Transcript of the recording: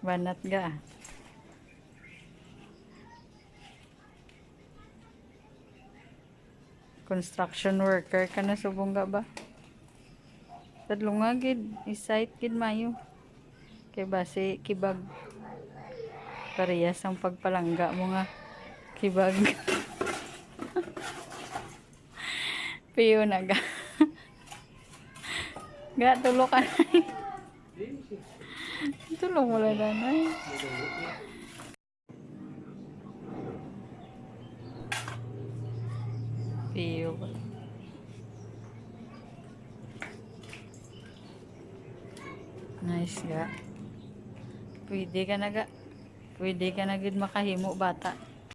Banat ga. Construction worker ka na subong ga ba? Tadlong nga gid, isite gid mayo. Kay base kibag parehas ang pagpalangga mo nga kibag. Piyo na ga. Ga tulo ka na. Tulong mo lang nanay. Piyo ba? Nice ga. Pwede ka na ga. Pwede ka na gid makahimo bata.